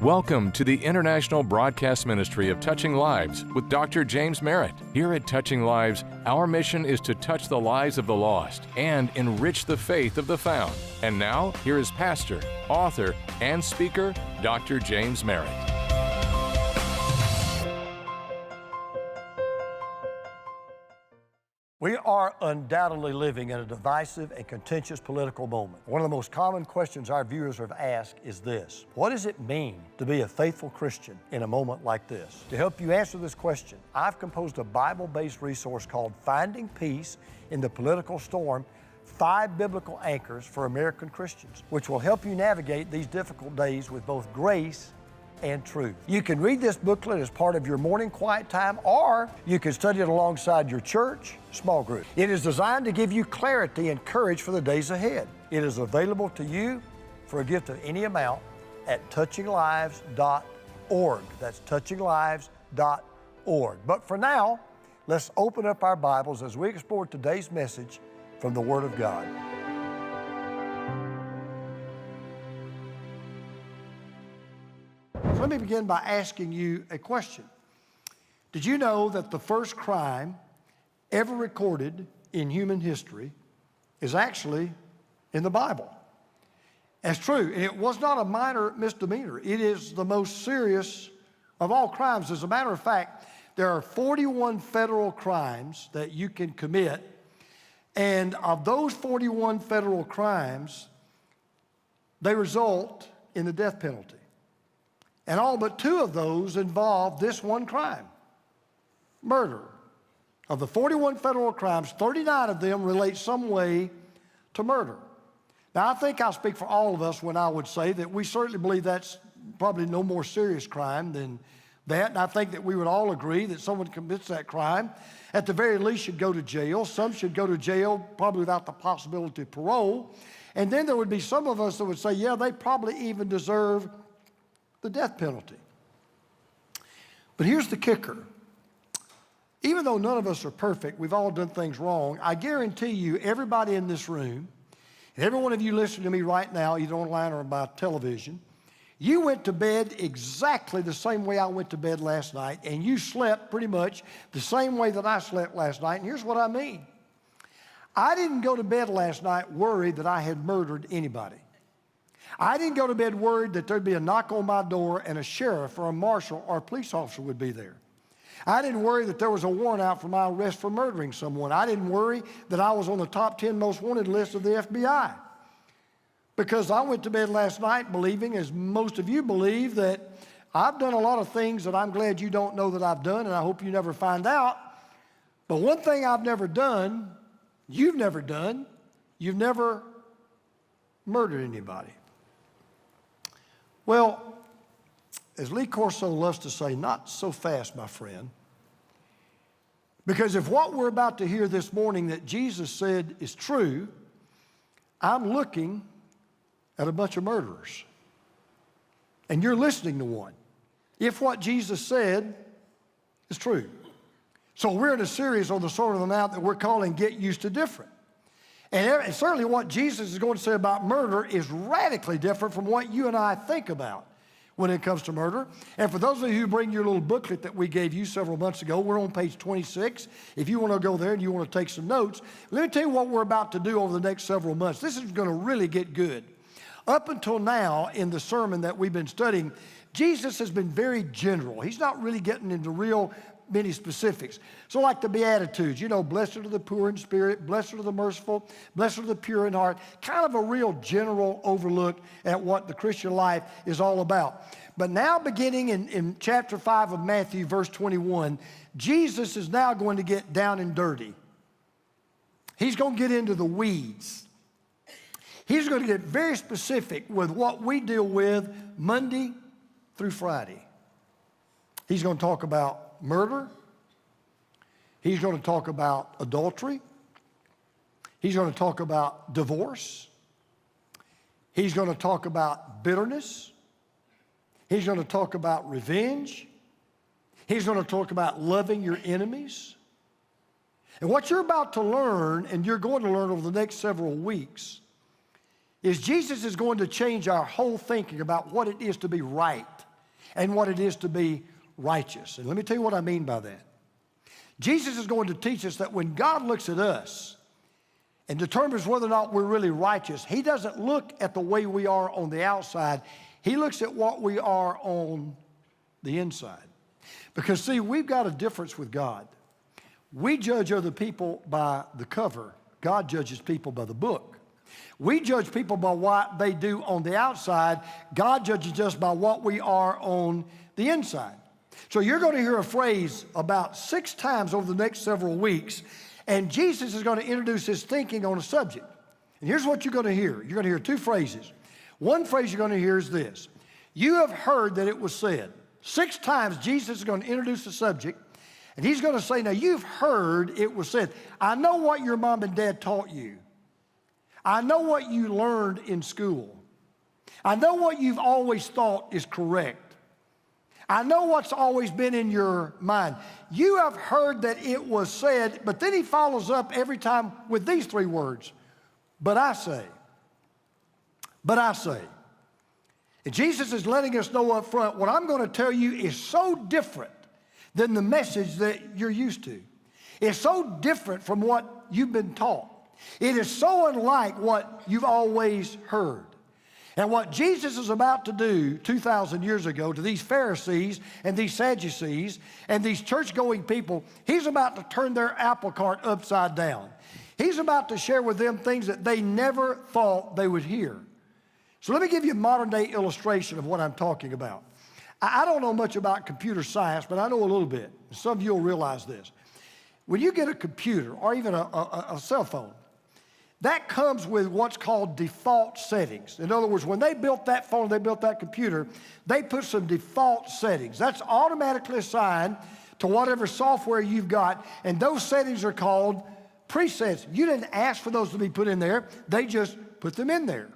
Welcome to the International Broadcast Ministry of Touching Lives with Dr. James Merritt. Here at Touching Lives, our mission is to touch the lives of the lost and enrich the faith of the found. And now, here is pastor, author, and speaker, Dr. James Merritt. We are undoubtedly living in a divisive and contentious political moment. One of the most common questions our viewers have asked is this: what does it mean to be a faithful Christian in a moment like this? To help you answer this question, I've composed a Bible-based resource called Finding Peace in the Political Storm, 5 Biblical Anchors for American Christians, which will help you navigate these difficult days with both grace and truth. You can read this booklet as part of your morning quiet time, or you can study it alongside your church small group. It is designed to give you clarity and courage for the days ahead. It is available to you for a gift of any amount at touchinglives.org. That's touchinglives.org. But for now, let's open up our Bibles as we explore today's message from the Word of God. Let me begin by asking you a question. Did you know that the first crime ever recorded in human history is actually in the Bible? That's true, and it was not a minor misdemeanor. It is the most serious of all crimes. As a matter of fact, there are 41 federal crimes that you can commit, and of those 41 federal crimes, they result in the death penalty. And all but 2 of those involve this one crime: murder. Of the 41 federal crimes, 39 of them relate some way to murder. Now, I think I'll speak for all of us when I would say that we certainly believe that's probably no more serious crime than that. And I think that we would all agree that someone who commits that crime, at the very least, should go to jail. Some should go to jail probably without the possibility of parole. And then there would be some of us that would say, yeah, they probably even deserve the death penalty. But here's the kicker. Even though none of us are perfect, we've all done things wrong, I guarantee you everybody in this room, and every one of you listening to me right now, either online or by television, you went to bed exactly the same way I went to bed last night, and you slept pretty much the same way that I slept last night. And here's what I mean. I didn't go to bed last night worried that I had murdered anybody. I didn't go to bed worried that there'd be a knock on my door and a sheriff or a marshal or a police officer would be there. I didn't worry that there was a warrant out for my arrest for murdering someone. I didn't worry that I was on the top 10 most wanted list of the FBI. Because I went to bed last night believing, as most of you believe, that I've done a lot of things that I'm glad you don't know that I've done, and I hope you never find out. But one thing I've never done, you've never murdered anybody. Well, as Lee Corso loves to say, not so fast, my friend. Because if what we're about to hear this morning that Jesus said is true, I'm looking at a bunch of murderers. And you're listening to one. If what Jesus said is true. So we're in a series on the Sermon on the Mount that we're calling Get Used to Different. And certainly what Jesus is going to say about murder is radically different from what you and I think about when it comes to murder. And for those of you who bring your little booklet that we gave you several months ago, we're on page 26. If you want to go there and you want to take some notes, let me tell you what we're about to do over the next several months. This is going to really get good. Up until now in the sermon that we've been studying, Jesus has been very general. He's not really getting into real many specifics. So like the Beatitudes, blessed are the poor in spirit, blessed are the merciful, blessed are the pure in heart, kind of a real general overlook at what the Christian life is all about. But now beginning in chapter 5 of Matthew, verse 21, Jesus is now going to get down and dirty. He's going to get into the weeds. He's going to get very specific with what we deal with Monday through Friday. He's going to talk about murder. He's going to talk about adultery. He's going to talk about divorce. He's going to talk about bitterness. He's going to talk about revenge. He's going to talk about loving your enemies. And what you're about to learn, and you're going to learn over the next several weeks, is Jesus is going to change our whole thinking about what it is to be right and what it is to be righteous. And let me tell you what I mean by that. Jesus is going to teach us that when God looks at us and determines whether or not we're really righteous, he doesn't look at the way we are on the outside. He looks at what we are on the inside. Because, see, we've got a difference with God. We judge other people by the cover. God judges people by the book. We judge people by what they do on the outside. God judges us by what we are on the inside. So you're going to hear a phrase about 6 times over the next several weeks, and Jesus is going to introduce his thinking on a subject. And here's what you're going to hear. You're going to hear 2 phrases. One phrase you're going to hear is this: you have heard that it was said. 6 times Jesus is going to introduce the subject, and he's going to say, now you've heard it was said. I know what your mom and dad taught you. I know what you learned in school. I know what you've always thought is correct. I know what's always been in your mind. You have heard that it was said, but then he follows up every time with these 3 words: but I say. But I say. And Jesus is letting us know up front, what I'm going to tell you is so different than the message that you're used to. It's so different from what you've been taught. It is so unlike what you've always heard. And what Jesus is about to do 2,000 years ago to these Pharisees and these Sadducees and these church-going people, he's about to turn their apple cart upside down. He's about to share with them things that they never thought they would hear. So let me give you a modern-day illustration of what I'm talking about. I don't know much about computer science, but I know a little bit. Some of you will realize this. When you get a computer or even a cell phone, that comes with what's called default settings. In other words, when they built that phone, they built that computer, they put some default settings. That's automatically assigned to whatever software you've got, and those settings are called presets. You didn't ask for those to be put in there. They just put them in there.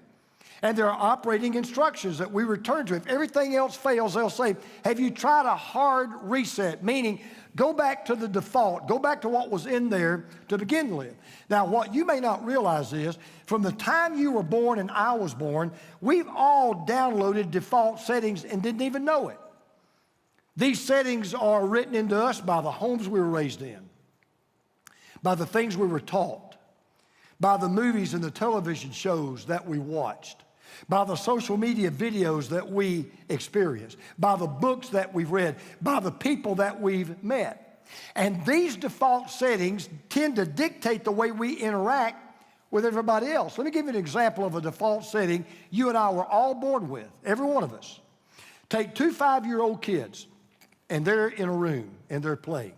And there are operating instructions that we return to. If everything else fails, they'll say, have you tried a hard reset? Meaning, go back to the default. Go back to what was in there to begin with. Now, what you may not realize is, from the time you were born and I was born, we've all downloaded default settings and didn't even know it. These settings are written into us by the homes we were raised in, by the things we were taught, by the movies and the television shows that we watched, by the social media videos that we experienced, by the books that we've read, by the people that we've met. And these default settings tend to dictate the way we interact with everybody else. Let me give you an example of a default setting you and I were all born with, every one of us. Take 2 5-year-old kids, and they're in a room, and they're playing.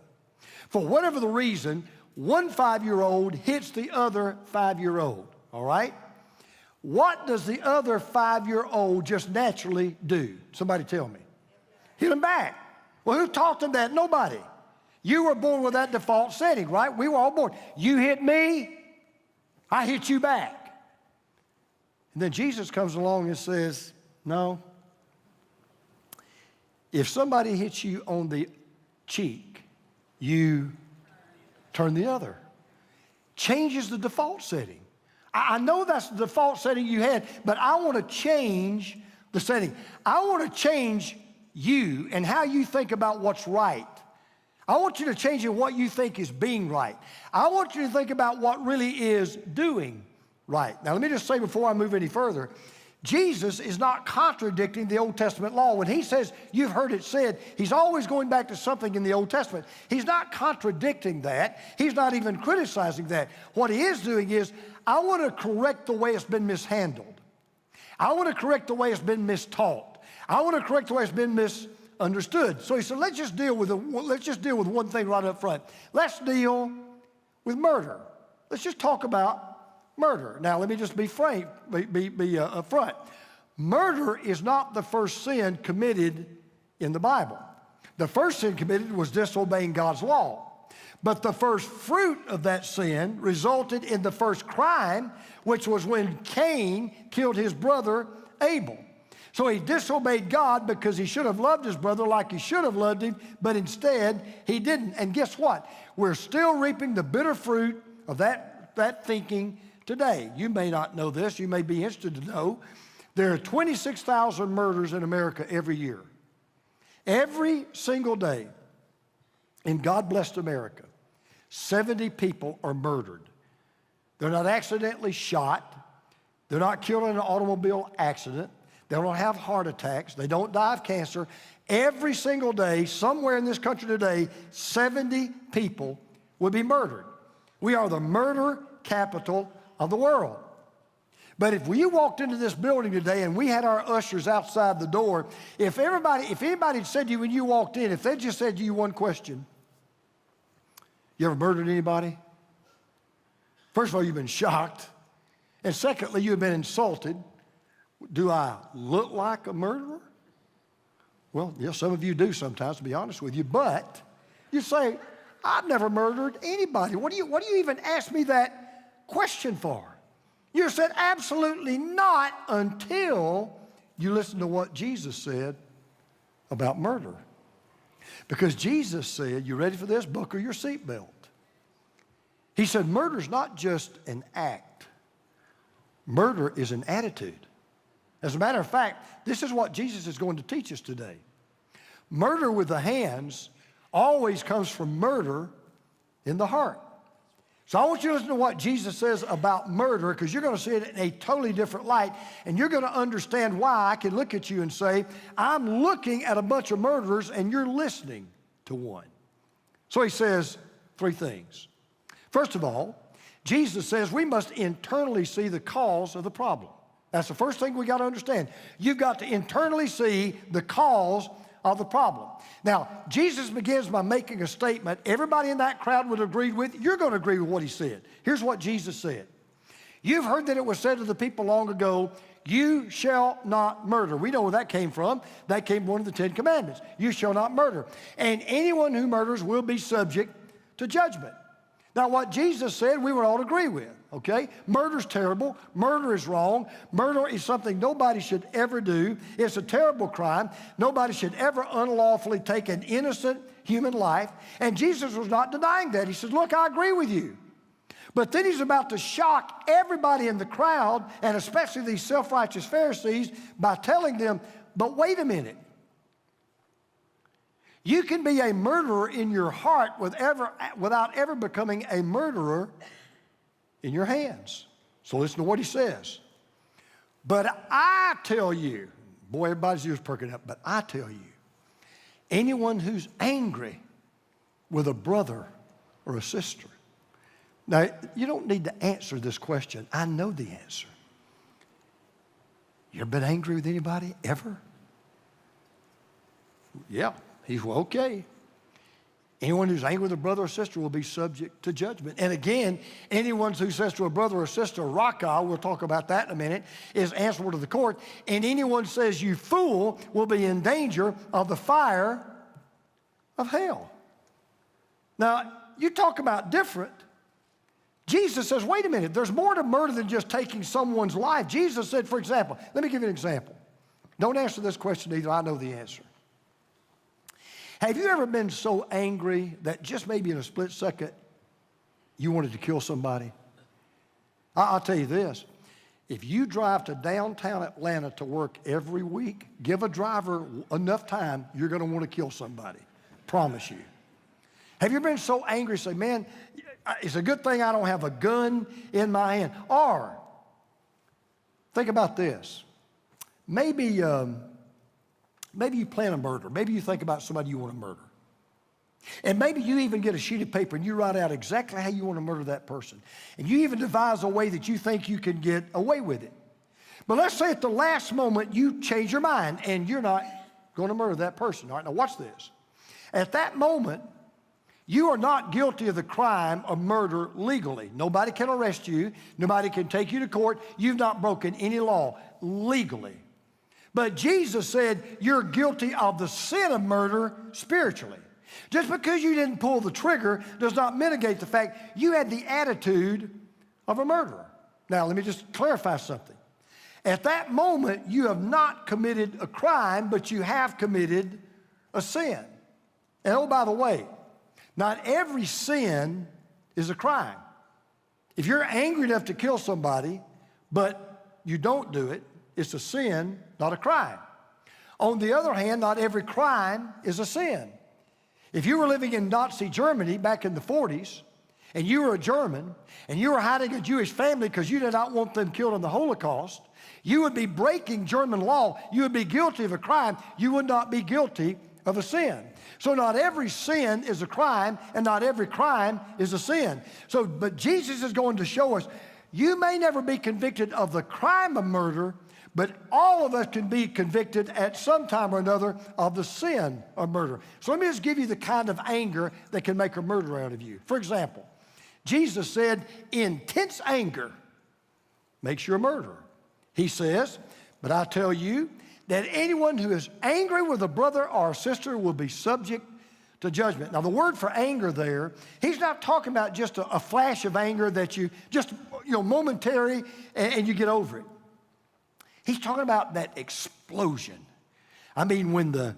For whatever the reason, one 5-year-old hits the other 5-year-old, all right? What does the other 5-year-old just naturally do? Somebody tell me. Hit him back. Well, who taught them that? Nobody. You were born with that default setting, right? We were all born. You hit me, I hit you back. And then Jesus comes along and says, no. If somebody hits you on the cheek, you turn the other. Changes the default setting. I know that's the default setting you had, but I want to change the setting. I want to change you and how you think about what's right. I want you to change in what you think is being right. I want you to think about what really is doing right. Now, let me just say before I move any further, Jesus is not contradicting the Old Testament law. When he says, you've heard it said, he's always going back to something in the Old Testament. He's not contradicting that. He's not even criticizing that. What he is doing is, I want to correct the way it's been mishandled. I want to correct the way it's been mistaught. I want to correct the way it's been misunderstood. So he said, let's just deal with one thing right up front. Let's deal with murder. Let's just talk about murder. Now, let me just be frank, upfront. Murder is not the first sin committed in the Bible. The first sin committed was disobeying God's law. But the first fruit of that sin resulted in the first crime, which was when Cain killed his brother Abel. So he disobeyed God because he should have loved his brother like he should have loved him, but instead he didn't. And guess what? We're still reaping the bitter fruit of that thinking today. You may not know this. You may be interested to know there are 26,000 murders in America every year. Every single day in God-blessed America, 70 people are murdered. They're not accidentally shot. They're not killed in an automobile accident. They don't have heart attacks. They don't die of cancer. Every single day, somewhere in this country today, 70 people would be murdered. We are the murder capital of the world. But if you walked into this building today and we had our ushers outside the door, if anybody had said to you when you walked in, if they just said to you one question, you ever murdered anybody? First of all, you've been shocked. And secondly, you've been insulted. Do I look like a murderer? Well, yeah, some of you do sometimes, to be honest with you. But you say, I've never murdered anybody. What do you even ask me that question for? You said, absolutely not, until you listen to what Jesus said about murder. Because Jesus said, you ready for this? Buckle your seatbelt. He said, murder's not just an act. Murder is an attitude. As a matter of fact, this is what Jesus is going to teach us today. Murder with the hands always comes from murder in the heart. So I want you to listen to what Jesus says about murder, because you're going to see it in a totally different light, and you're going to understand why I can look at you and say, I'm looking at a bunch of murderers, and you're listening to one. So he says three things. First of all, Jesus says we must internally see the cause of the problem. That's the first thing we got to understand. You've got to internally see the cause of the problem. Now, Jesus begins by making a statement everybody in that crowd would agree with. You're going to agree with what he said. Here's what Jesus said. You've heard that it was said to the people long ago, you shall not murder. We know where that came from. That came from one of the 10 Commandments. You shall not murder. And anyone who murders will be subject to judgment. Now, what Jesus said, we would all agree with, okay? Murder's terrible. Murder is wrong. Murder is something nobody should ever do. It's a terrible crime. Nobody should ever unlawfully take an innocent human life. And Jesus was not denying that. He said, look, I agree with you. But then he's about to shock everybody in the crowd, and especially these self-righteous Pharisees, by telling them, but wait a minute. You can be a murderer in your heart without ever becoming a murderer in your hands. So listen to what he says. But I tell you, boy, everybody's ears perking up, but I tell you, anyone who's angry with a brother or a sister. Now, you don't need to answer this question. I know the answer. You ever been angry with anybody, ever? Yeah. He's, well, okay. Anyone who's angry with a brother or sister will be subject to judgment. And again, anyone who says to a brother or sister, Raka, we'll talk about that in a minute, is answerable to the court. And anyone who says, you fool, will be in danger of the fire of hell. Now, you talk about different. Jesus says, wait a minute, there's more to murder than just taking someone's life. Jesus said, for example, let me give you an example. Don't answer this question either. I know the answer. Have you ever been so angry that just maybe in a split second you wanted to kill somebody? I'll tell you this. If you drive to downtown Atlanta to work every week, give a driver enough time, you're going to want to kill somebody. Promise you. Have you ever been so angry, say, man, it's a good thing I don't have a gun in my hand? Or, think about this. Maybe you plan a murder. Maybe you think about somebody you want to murder. And maybe you even get a sheet of paper and you write out exactly how you want to murder that person. And you even devise a way that you think you can get away with it. But let's say at the last moment you change your mind and you're not going to murder that person. All right, now watch this. At that moment, you are not guilty of the crime of murder legally. Nobody can arrest you. Nobody can take you to court. You've not broken any law legally. But Jesus said you're guilty of the sin of murder spiritually. Just because you didn't pull the trigger does not mitigate the fact you had the attitude of a murderer. Now, let me just clarify something. At that moment, you have not committed a crime, but you have committed a sin. And oh, by the way, not every sin is a crime. If you're angry enough to kill somebody, but you don't do it, it's a sin, not a crime. On the other hand, not every crime is a sin. If you were living in Nazi Germany back in the 40s, and you were a German, and you were hiding a Jewish family because you did not want them killed in the Holocaust, you would be breaking German law. You would be guilty of a crime. You would not be guilty of a sin. So not every sin is a crime, and not every crime is a sin. But Jesus is going to show us, you may never be convicted of the crime of murder, but all of us can be convicted at some time or another of the sin of murder. So let me just give you the kind of anger that can make a murderer out of you. For example, Jesus said, intense anger makes you a murderer. He says, but I tell you that anyone who is angry with a brother or a sister will be subject to judgment. Now, the word for anger there, he's not talking about just a flash of anger that you just, momentary and you get over it. He's talking about that explosion. I mean, when the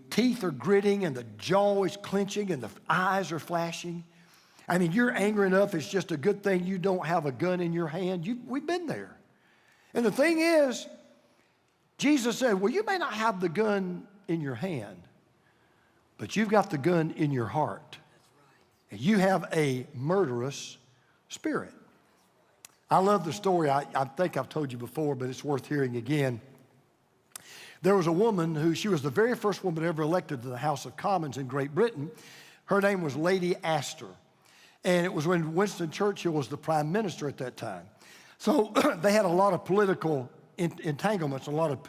teeth are gritting and the jaw is clenching and the eyes are flashing. I mean, you're angry enough, it's just a good thing you don't have a gun in your hand. We've been there. And the thing is, Jesus said, well, you may not have the gun in your hand, but you've got the gun in your heart. And you have a murderous spirit. I love the story. I think I've told you before, but it's worth hearing again. There was a woman she was the very first woman ever elected to the House of Commons in Great Britain. Her name was Lady Astor. And it was when Winston Churchill was the prime minister at that time. So they had a lot of political entanglements, a lot of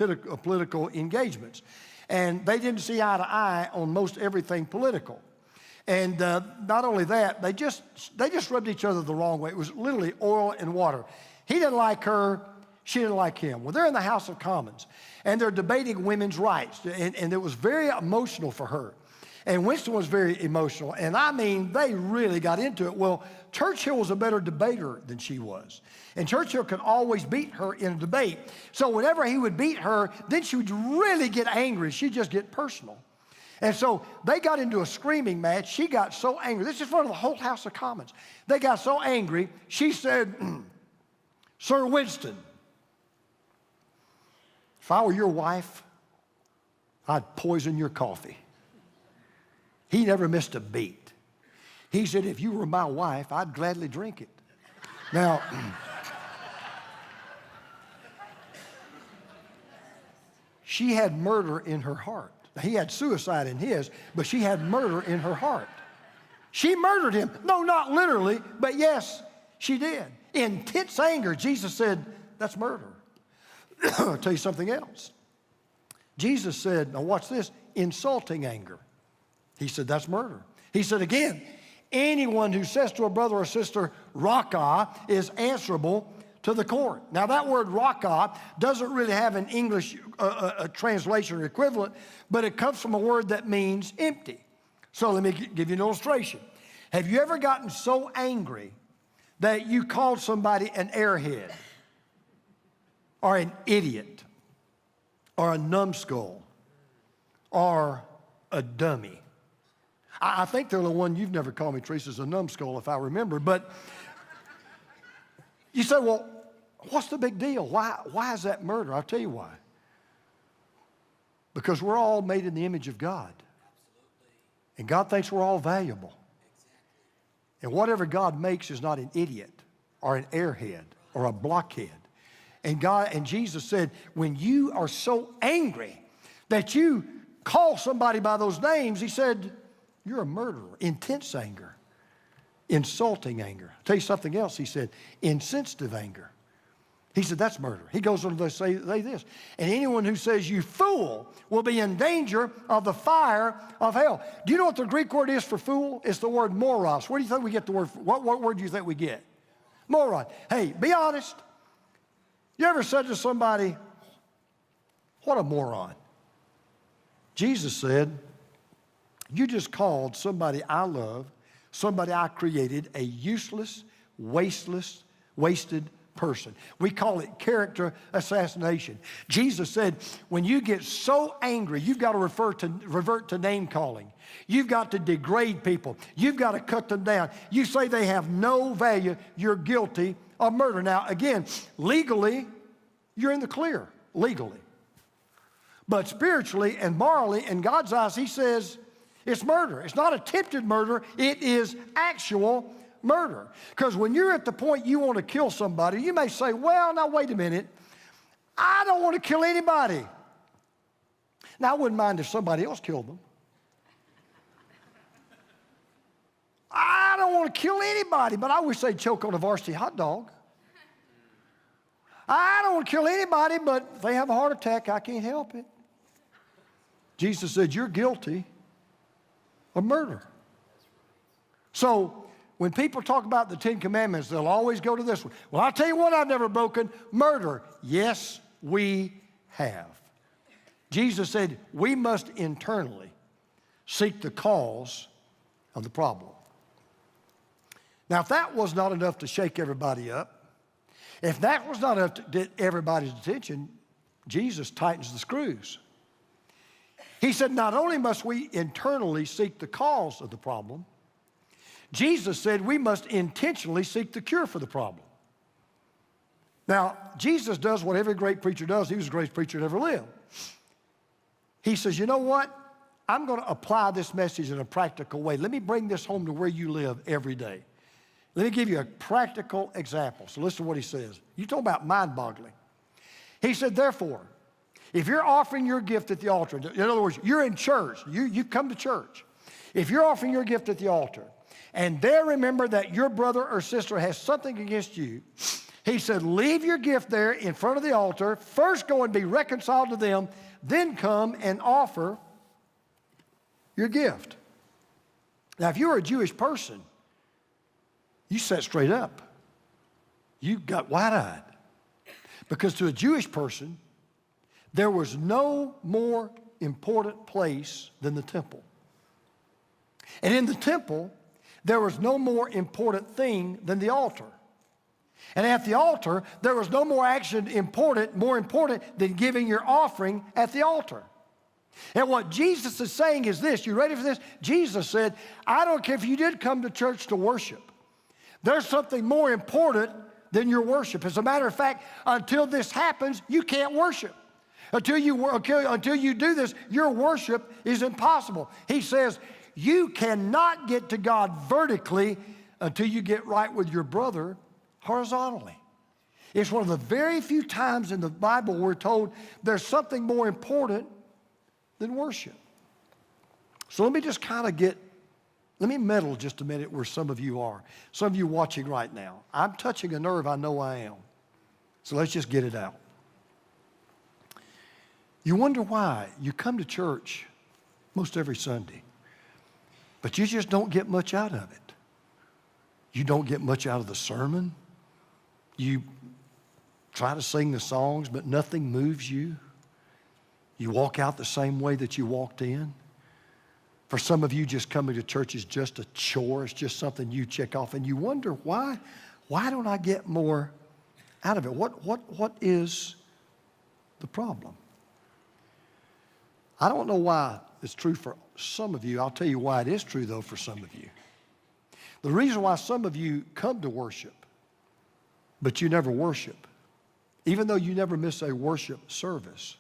political engagements. And they didn't see eye to eye on most everything political. And not only that, they just rubbed each other the wrong way. It was literally oil and water. He didn't like her, she didn't like him. Well, they're in the House of Commons, and they're debating women's rights, and it was very emotional for her. And Winston was very emotional, and I mean, they really got into it. Well, Churchill was a better debater than she was, and Churchill could always beat her in a debate. So whenever he would beat her, then she would really get angry. She'd just get personal. And so they got into a screaming match. She got so angry. This is in front of the whole House of Commons. They got so angry, she said, Sir Winston, if I were your wife, I'd poison your coffee. He never missed a beat. He said, if you were my wife, I'd gladly drink it. Now, she had murder in her heart. He had suicide in his, but she had murder in her heart. She murdered him. No, not literally, but yes, she did. Intense anger. Jesus said, that's murder. I'll tell you something else. Jesus said, now watch this, insulting anger. He said, that's murder. He said again, anyone who says to a brother or sister, raka, is answerable to the court. Now that word raka doesn't really have an English translation or equivalent, but it comes from a word that means empty. So let me give you an illustration. Have you ever gotten so angry that you called somebody an airhead or an idiot or a numbskull or a dummy? I think they're the one you've never called me, Teresa, is a numbskull, if I remember. But you say, well, what's the big deal? Why is that murder? I'll tell you why. Because we're all made in the image of God. And God thinks we're all valuable. And whatever God makes is not an idiot or an airhead or a blockhead. And Jesus said, when you are so angry that you call somebody by those names, he said, you're a murderer. Intense anger. Insulting anger. I'll tell you something else, he said, insensitive anger. He said, that's murder. He goes on to say this, and anyone who says you fool will be in danger of the fire of hell. Do you know what the Greek word is for fool? It's the word moros. Where do you think we get the word, what word do you think we get? Moron. Hey, be honest. You ever said to somebody, what a moron? Jesus said, you just called somebody I love, somebody I created, a useless, wasted person. We call it character assassination. Jesus said, when you get so angry, you've got to revert to name calling. You've got to degrade people. You've got to cut them down. You say they have no value, you're guilty of murder. Now, again, legally, you're in the clear, legally. But spiritually and morally, in God's eyes, he says it's murder. It's not attempted murder. It is actual murder. Because when you're at the point you want to kill somebody, you may say, well, now wait a minute. I don't want to kill anybody. Now, I wouldn't mind if somebody else killed them. I don't want to kill anybody, but I wish they'd choke on a varsity hot dog. I don't want to kill anybody, but if they have a heart attack, I can't help it. Jesus said, you're guilty of murder. So when people talk about the Ten Commandments, they'll always go to this one. Well, I'll tell you what I've never broken, murder. Yes, we have. Jesus said we must internally seek the cause of the problem. Now, if that was not enough to shake everybody up, if that was not enough to get everybody's attention, Jesus tightens the screws. He said not only must we internally seek the cause of the problem, Jesus said we must intentionally seek the cure for the problem. Now, Jesus does what every great preacher does. He was the greatest preacher that ever lived. He says, you know what? I'm going to apply this message in a practical way. Let me bring this home to where you live every day. Let me give you a practical example. So listen to what he says. You talk about mind-boggling. He said, therefore, if you're offering your gift at the altar, in other words, you're in church, you come to church. If you're offering your gift at the altar, and there remember that your brother or sister has something against you, he said, leave your gift there in front of the altar, first go and be reconciled to them, then come and offer your gift. Now, if you're a Jewish person, you sat straight up. You got wide-eyed. Because to a Jewish person, there was no more important place than the temple. And in the temple, there was no more important thing than the altar. And at the altar, there was no more action more important than giving your offering at the altar. And what Jesus is saying is this. You ready for this? Jesus said, I don't care if you did come to church to worship. There's something more important than your worship. As a matter of fact, until this happens, you can't worship. Until you do this, your worship is impossible. He says, you cannot get to God vertically until you get right with your brother horizontally. It's one of the very few times in the Bible we're told there's something more important than worship. So let me meddle just a minute where some of you are. Some of you watching right now. I'm touching a nerve, I know I am. So let's just get it out. You wonder why you come to church most every Sunday, but you just don't get much out of it. You don't get much out of the sermon. You try to sing the songs, but nothing moves you. You walk out the same way that you walked in. For some of you, just coming to church is just a chore. It's just something you check off, and you wonder why don't I get more out of it? What is the problem? I don't know why it's true for some of you. I'll tell you why it is true, though, for some of you. The reason why some of you come to worship, but you never worship, even though you never miss a worship service,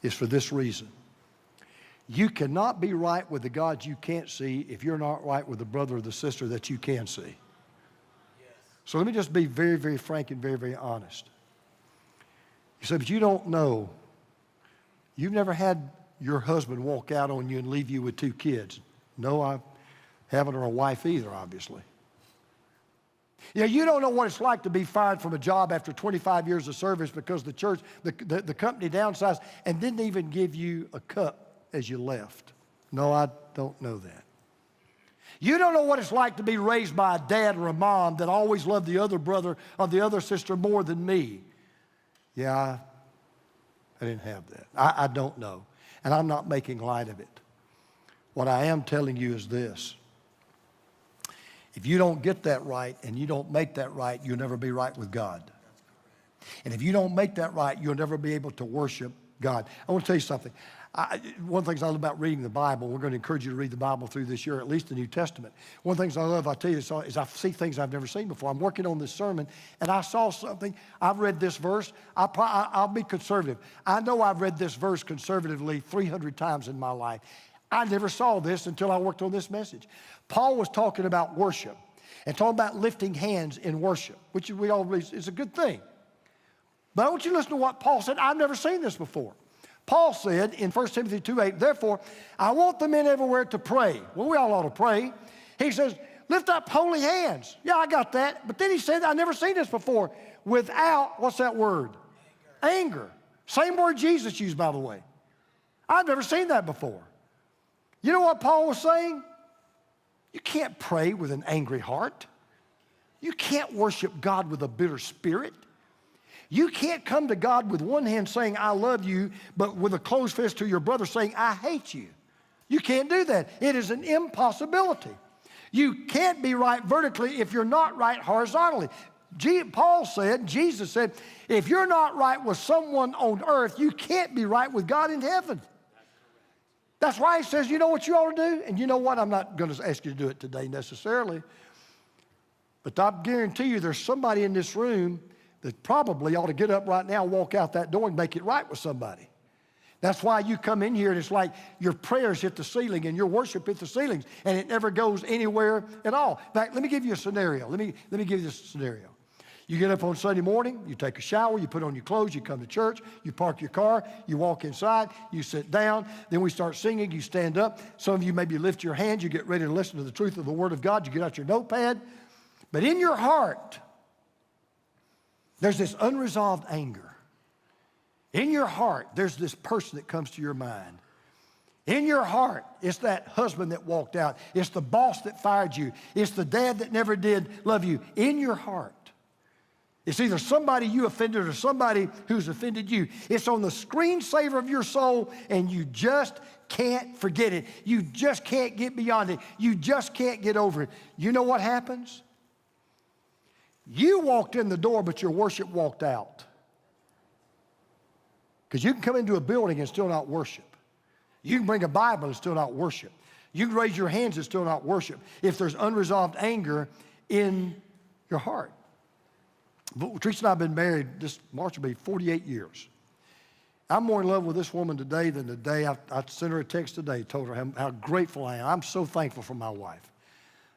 is for this reason. You cannot be right with the God you can't see if you're not right with the brother or the sister that you can see. Yes. So let me just be very, very frank and very, very honest. You say, but you don't know. You've never had your husband walk out on you and leave you with 2 kids. No, I haven't, or a wife either, obviously. Yeah, you don't know what it's like to be fired from a job after 25 years of service because the church, the company downsized and didn't even give you a cup as you left. No, I don't know that. You don't know what it's like to be raised by a dad or a mom that always loved the other brother or the other sister more than me. Yeah, I didn't have that. I don't know. And I'm not making light of it. What I am telling you is this. If you don't get that right and you don't make that right, you'll never be right with God. And if you don't make that right, you'll never be able to worship God. I want to tell you something. One of the things I love about reading the Bible, we're going to encourage you to read the Bible through this year, at least the New Testament. One of the things I love, I'll tell you, is I see things I've never seen before. I'm working on this sermon, and I saw something. I've read this verse. I'll be conservative. I know I've read this verse conservatively 300 times in my life. I never saw this until I worked on this message. Paul was talking about worship and talking about lifting hands in worship, which we all is a good thing. But I want you to listen to what Paul said. I've never seen this before. Paul said in 1 Timothy 2:8, therefore, I want the men everywhere to pray. Well, we all ought to pray. He says, lift up holy hands. Yeah, I got that. But then he said, I've never seen this before. Without, what's that word? Anger. Same word Jesus used, by the way. I've never seen that before. You know what Paul was saying? You can't pray with an angry heart. You can't worship God with a bitter spirit. You can't come to God with one hand saying, I love you, but with a closed fist to your brother saying, I hate you. You can't do that. It is an impossibility. You can't be right vertically if you're not right horizontally. Paul said, Jesus said, if you're not right with someone on earth, you can't be right with God in heaven. That's why he says, you know what you ought to do? And you know what? I'm not going to ask you to do it today necessarily. But I guarantee you there's somebody in this room that probably ought to get up right now, walk out that door and make it right with somebody. That's why you come in here and it's like your prayers hit the ceiling and your worship hit the ceilings and it never goes anywhere at all. In fact, let me give you a scenario. Let me give you this scenario. You get up on Sunday morning, you take a shower, you put on your clothes, you come to church, you park your car, you walk inside, you sit down, then we start singing, you stand up. Some of you maybe lift your hands, you get ready to listen to the truth of the Word of God, you get out your notepad. But in your heart, there's this unresolved anger. In your heart, there's this person that comes to your mind. In your heart, it's that husband that walked out. It's the boss that fired you. It's the dad that never did love you. In your heart, it's either somebody you offended or somebody who's offended you. It's on the screensaver of your soul, and you just can't forget it. You just can't get beyond it. You just can't get over it. You know what happens? You walked in the door, but your worship walked out. Because you can come into a building and still not worship. You can bring a Bible and still not worship. You can raise your hands and still not worship if there's unresolved anger in your heart. Teresa and I have been married, this March will be 48 years. I'm more in love with this woman today than the day I sent her a text today, told her how grateful I am. I'm so thankful for my wife.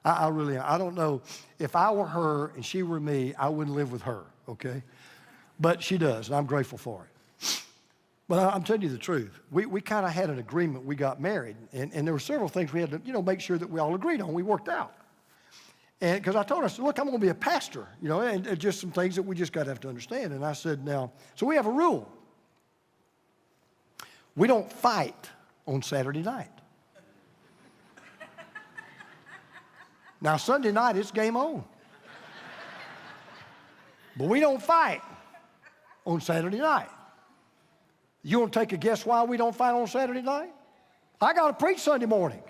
I really am. I don't know, if I were her and she were me, I wouldn't live with her, okay? But she does, and I'm grateful for it. But I'm telling you the truth. We kind of had an agreement. We got married, and there were several things we had to, make sure that we all agreed on. We worked out. And because I told her, I said, look, I'm going to be a pastor, and just some things that we just got to have to understand. And I said, now, so we have a rule. We don't fight on Saturday night. Now, Sunday night, it's game on. But we don't fight on Saturday night. You want to take a guess why we don't fight on Saturday night? I got to preach Sunday morning.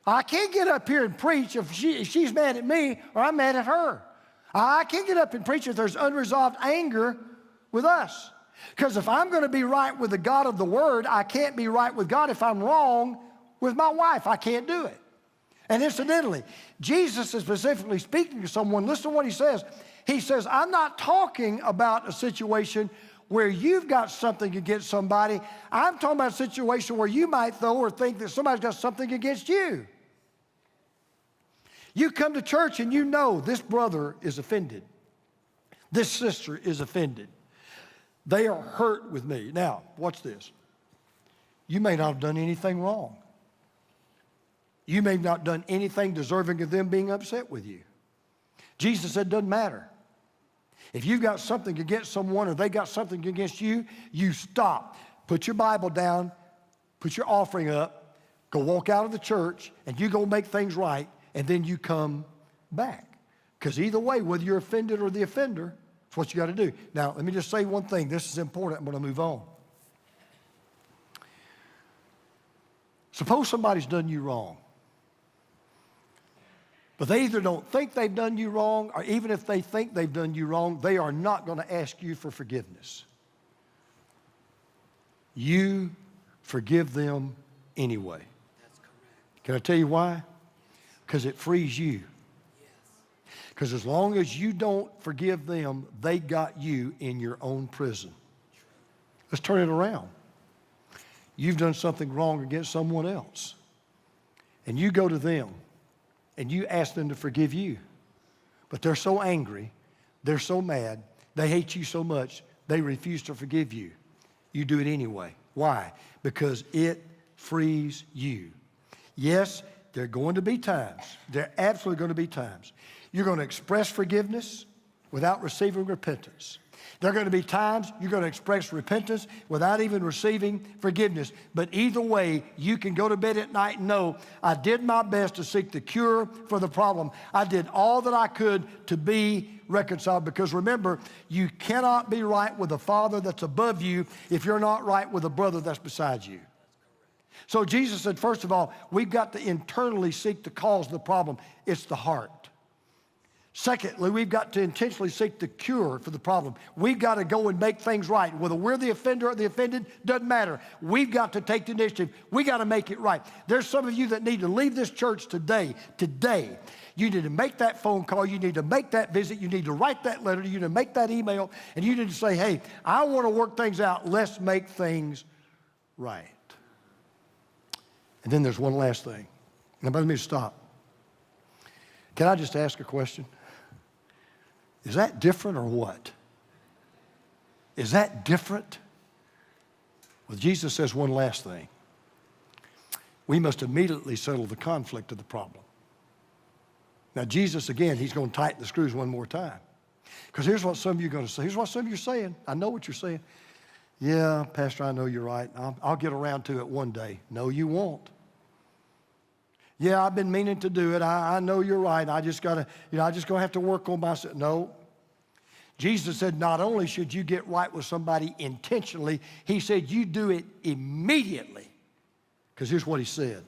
I can't get up here and preach if she's mad at me or I'm mad at her. I can't get up and preach if there's unresolved anger with us. Because if I'm going to be right with the God of the Word, I can't be right with God if I'm wrong with my wife. I can't do it. And incidentally, Jesus is specifically speaking to someone. Listen to what he says. He says, I'm not talking about a situation where you've got something against somebody. I'm talking about a situation where you might, though, or think that somebody's got something against you. You come to church and you know this brother is offended. This sister is offended. They are hurt with me. Now, watch this. You may not have done anything wrong. You may have not done anything deserving of them being upset with you. Jesus said, it doesn't matter. If you've got something against someone or they got something against you, you stop. Put your Bible down, put your offering up, go walk out of the church, and you go make things right, and then you come back. Because either way, whether you're offended or the offender, it's what you got to do. Now, let me just say one thing. This is important. I'm going to move on. Suppose somebody's done you wrong. But they either don't think they've done you wrong, or even if they think they've done you wrong, they are not going to ask you for forgiveness. you forgive them anyway. Can I tell you why? Because it frees you. Because as long as you don't forgive them, they got you in your own prison. Let's turn it around. You've done something wrong against someone else. And you go to them and you ask them to forgive you. But they're so angry, they're so mad, they hate you so much, they refuse to forgive you. You do it anyway. Why? Because it frees you. Yes, there are going to be times, there are absolutely going to be times, you're going to express forgiveness without receiving repentance. There are going to be times you're going to express repentance without even receiving forgiveness. But either way, you can go to bed at night and know, I did my best to seek the cure for the problem. I did all that I could to be reconciled. Because remember, you cannot be right with a father that's above you if you're not right with a brother that's beside you. So Jesus said, first of all, we've got to internally seek the cause of the problem. It's the heart. Secondly, we've got to intentionally seek the cure for the problem. We've got to go and make things right. Whether we're the offender or the offended, doesn't matter. We've got to take the initiative. We got to make it right. There's some of you that need to leave this church today. Today. You need to make that phone call. You need to make that visit. You need to write that letter. You need to make that email. And you need to say, hey, I want to work things out. Let's make things right. And then there's one last thing. Now, let me stop. Can I just ask a question? Is that different or what? Is that different? Well, Jesus says one last thing. We must immediately settle the conflict of the problem. Now, Jesus, again, he's going to tighten the screws one more time. Because here's what some of you are going to say. Here's what some of you are saying. I know what you're saying. Yeah, Pastor, I know you're right. I'll get around to it one day. No, you won't. Yeah, I've been meaning to do it. I know you're right. I just got to, I just going to have to work on myself. No. Jesus said not only should you get right with somebody intentionally, he said you do it immediately. Because here's what he said.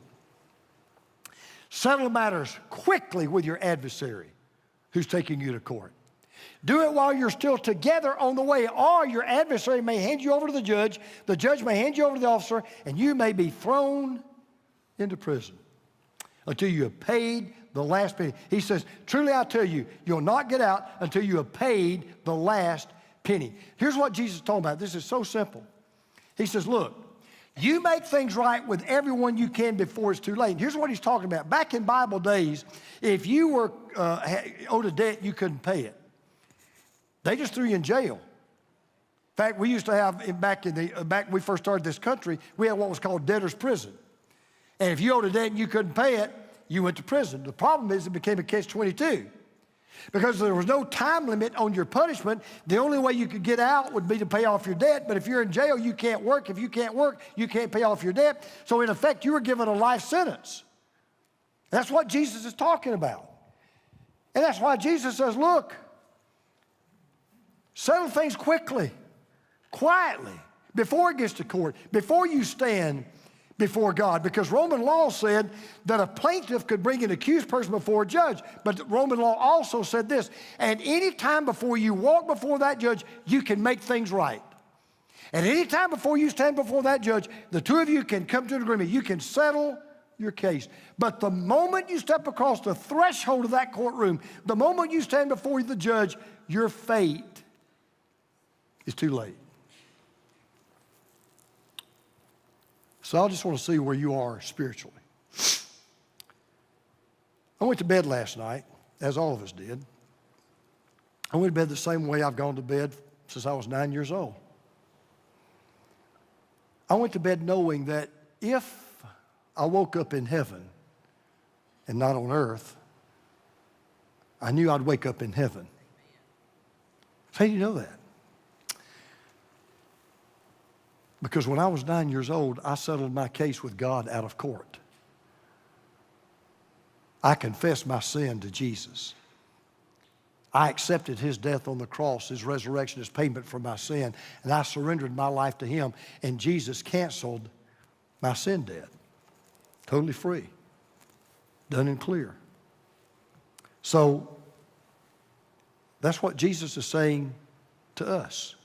Settle matters quickly with your adversary who's taking you to court. Do it while you're still together on the way, or your adversary may hand you over to the judge may hand you over to the officer, and you may be thrown into prison until you have paid the last penny. He says, truly I tell you, you'll not get out until you have paid the last penny. Here's what Jesus is talking about. This is so simple. He says, look, you make things right with everyone you can before it's too late. Here's what he's talking about. Back in Bible days, if you were owed a debt, you couldn't pay it. They just threw you in jail. In fact, we used to have, back when we first started this country, we had what was called debtor's prison. And if you owed a debt and you couldn't pay it, you went to prison. The problem is it became a catch-22. Because there was no time limit on your punishment, the only way you could get out would be to pay off your debt. But if you're in jail, you can't work. If you can't work, you can't pay off your debt. So in effect, you were given a life sentence. That's what Jesus is talking about. And that's why Jesus says, look, settle things quickly, quietly, before it gets to court, before you stand before God. Because Roman law said that a plaintiff could bring an accused person before a judge. But Roman law also said this, and any time before you walk before that judge, you can make things right. And any time before you stand before that judge, the two of you can come to an agreement. You can settle your case. But the moment you step across the threshold of that courtroom, the moment you stand before the judge, your fate is too late. So I just want to see where you are spiritually. I went to bed last night, as all of us did. I went to bed the same way I've gone to bed since I was 9 years old. I went to bed knowing that if I woke up in heaven and not on earth, I knew I'd wake up in heaven. How do you know that? Because when I was 9 years old, I settled my case with God out of court. I confessed my sin to Jesus. I accepted his death on the cross, his resurrection, his payment for my sin, and I surrendered my life to him, and Jesus canceled my sin debt. Totally free. Done and clear. So that's what Jesus is saying to us.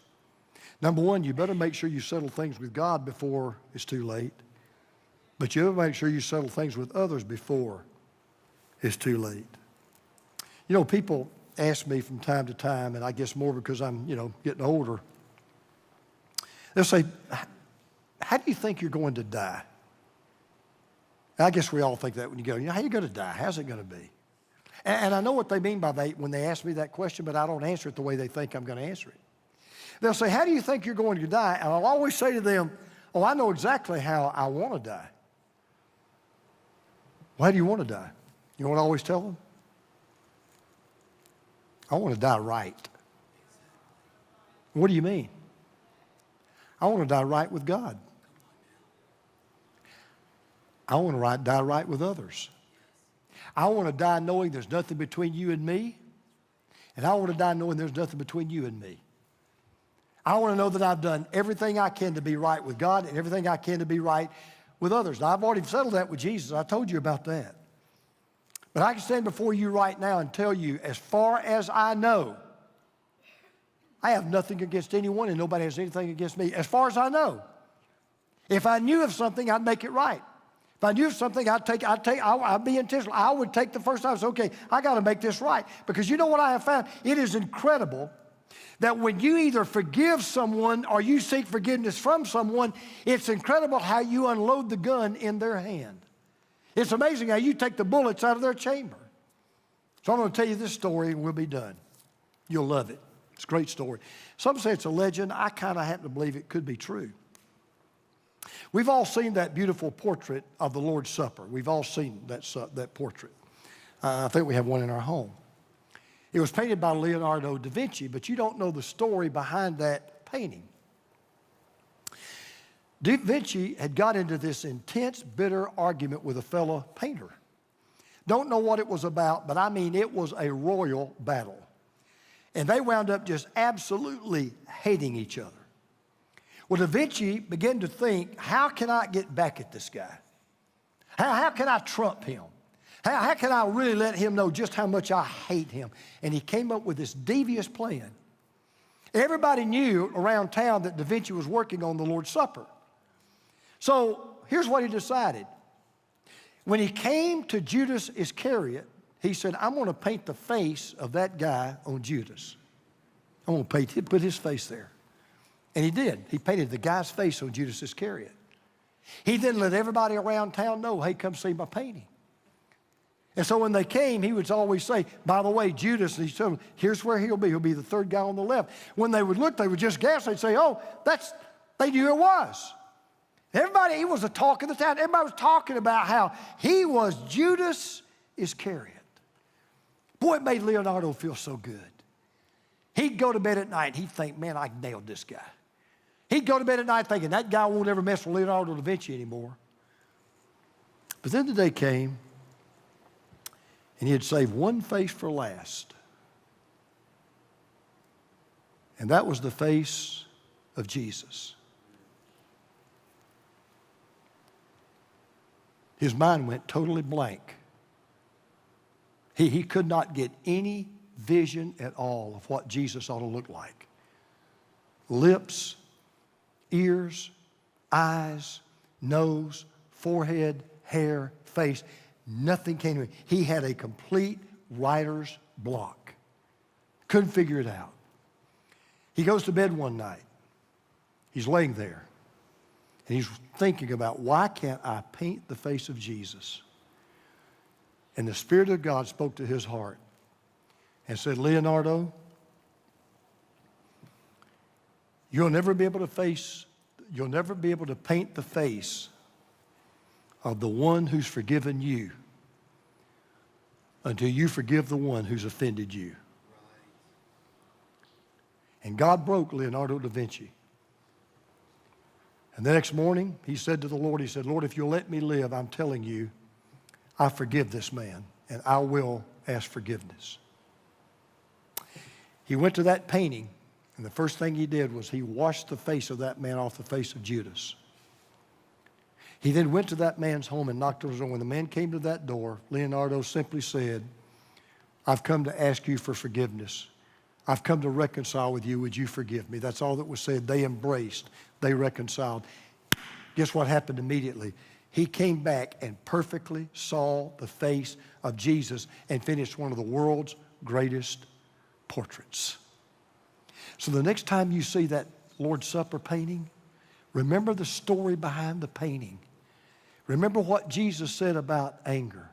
Number one, you better make sure you settle things with God before it's too late. But you better make sure you settle things with others before it's too late. You know, people ask me from time to time, and I guess more because I'm, getting older. They'll say, how do you think you're going to die? I guess we all think that when you go, how are you going to die? How's it going to be? And I know what they mean by that when they ask me that question, but I don't answer it the way they think I'm going to answer it. They'll say, how do you think you're going to die? And I'll always say to them, oh, I know exactly how I want to die. Why do you want to die? You know what I always tell them? I want to die right. What do you mean? I want to die right with God. I want to die right with others. I want to die knowing there's nothing between you and me, and I want to die knowing there's nothing between you and me. I want to know that I've done everything I can to be right with God and everything I can to be right with others. Now, I've already settled that with Jesus. I told you about that. But I can stand before you right now and tell you, as far as I know, I have nothing against anyone and nobody has anything against me, as far as I know. If I knew of something, I'd make it right. If I knew of something, I'd be intentional. I would take the first time and say, okay, I got to make this right. Because you know what I have found? It is incredible that when you either forgive someone or you seek forgiveness from someone, it's incredible how you unload the gun in their hand. It's amazing how you take the bullets out of their chamber. So I'm going to tell you this story and we'll be done. You'll love it. It's a great story. Some say it's a legend. I kind of happen to believe it could be true. We've all seen that beautiful portrait of the Lord's Supper. We've all seen that portrait. I think we have one in our home. It was painted by Leonardo da Vinci, but you don't know the story behind that painting. Da Vinci had got into this intense, bitter argument with a fellow painter. Don't know what it was about, but I mean it was a royal battle. And they wound up just absolutely hating each other. Well, Da Vinci began to think, how can I get back at this guy? How can I trump him? How can I really let him know just how much I hate him? And he came up with this devious plan. Everybody knew around town that Da Vinci was working on the Lord's Supper. So here's what he decided. When he came to Judas Iscariot, he said, I'm going to paint the face of that guy on Judas. I'm going to put his face there. And he did. He painted the guy's face on Judas Iscariot. He then let everybody around town know, hey, come see my painting. And so when they came, he would always say, by the way, Judas, and he told them, here's where he'll be. He'll be the third guy on the left. When they would look, they would just gasp. They'd say, oh, they knew it was. Everybody, he was the talk of the town. Everybody was talking about how he was Judas Iscariot. Boy, it made Leonardo feel so good. He'd go to bed at night. He'd think, man, I nailed this guy. He'd go to bed at night thinking, that guy won't ever mess with Leonardo da Vinci anymore. But then the day came, and he had saved one face for last. And that was the face of Jesus. His mind went totally blank. He could not get any vision at all of what Jesus ought to look like. Lips, ears, eyes, nose, forehead, hair, face, nothing came to him. He had a complete writer's block. Couldn't figure it out. He goes to bed one night. He's laying there. And he's thinking about, why can't I paint the face of Jesus? And the Spirit of God spoke to his heart and said, Leonardo, you'll never be able to paint the face of the one who's forgiven you until you forgive the one who's offended you. And God broke Leonardo da Vinci. And the next morning, he said to the Lord, he said, Lord, if you'll let me live, I'm telling you, I forgive this man, and I will ask forgiveness. He went to that painting, and the first thing he did was he washed the face of that man off the face of Judas. He then went to that man's home and knocked on his door. When the man came to that door, Leonardo simply said, I've come to ask you for forgiveness. I've come to reconcile with you. Would you forgive me? That's all that was said. They embraced. They reconciled. Guess what happened immediately? He came back and perfectly saw the face of Jesus and finished one of the world's greatest portraits. So the next time you see that Lord's Supper painting, remember the story behind the painting. Remember what Jesus said about anger.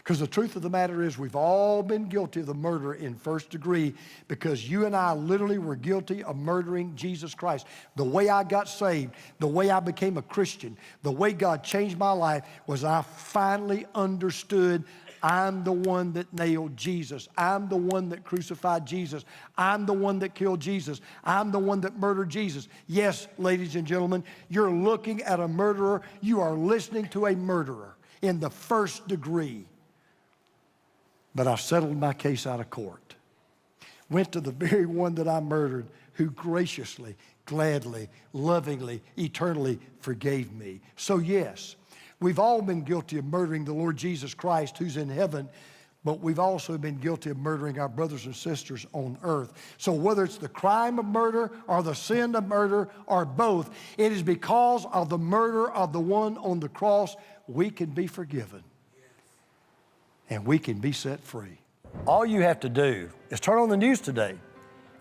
Because the truth of the matter is we've all been guilty of the murder in first degree because you and I literally were guilty of murdering Jesus Christ. The way I got saved, the way I became a Christian, the way God changed my life was I finally understood I'm the one that nailed Jesus. I'm the one that crucified Jesus. I'm the one that killed Jesus. I'm the one that murdered Jesus. Yes, ladies and gentlemen, you're looking at a murderer. You are listening to a murderer in the first degree. But I settled my case out of court. Went to the very one that I murdered who graciously, gladly, lovingly, eternally forgave me. So yes, we've all been guilty of murdering the Lord Jesus Christ who's in heaven, but we've also been guilty of murdering our brothers and sisters on earth. So whether it's the crime of murder or the sin of murder or both, it is because of the murder of the one on the cross we can be forgiven. And we can be set free. All you have to do is turn on the news today,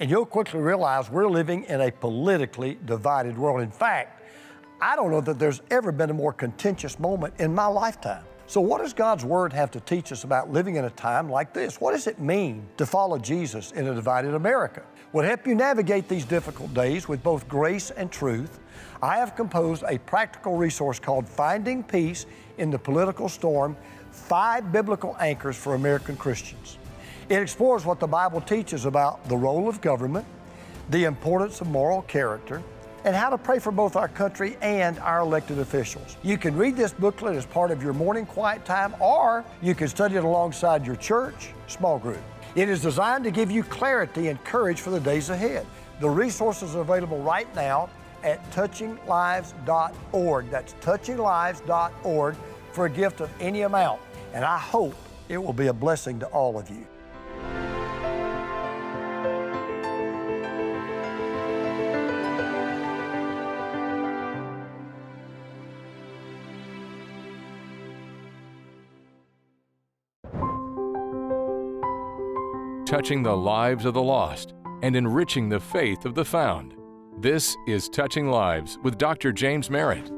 and you'll quickly realize we're living in a politically divided world. In fact, I don't know that there's ever been a more contentious moment in my lifetime. So what does God's Word have to teach us about living in a time like this? What does it mean to follow Jesus in a divided America? Well, to help you navigate these difficult days with both grace and truth, I have composed a practical resource called Finding Peace in the Political Storm, 5 Biblical Anchors for American Christians. It explores what the Bible teaches about the role of government, the importance of moral character, and how to pray for both our country and our elected officials. You can read this booklet as part of your morning quiet time, or you can study it alongside your church small group. It is designed to give you clarity and courage for the days ahead. The resources are available right now at touchinglives.org. That's touchinglives.org for a gift of any amount. And I hope it will be a blessing to all of you. Touching the lives of the lost and enriching the faith of the found. This is Touching Lives with Dr. James Merritt.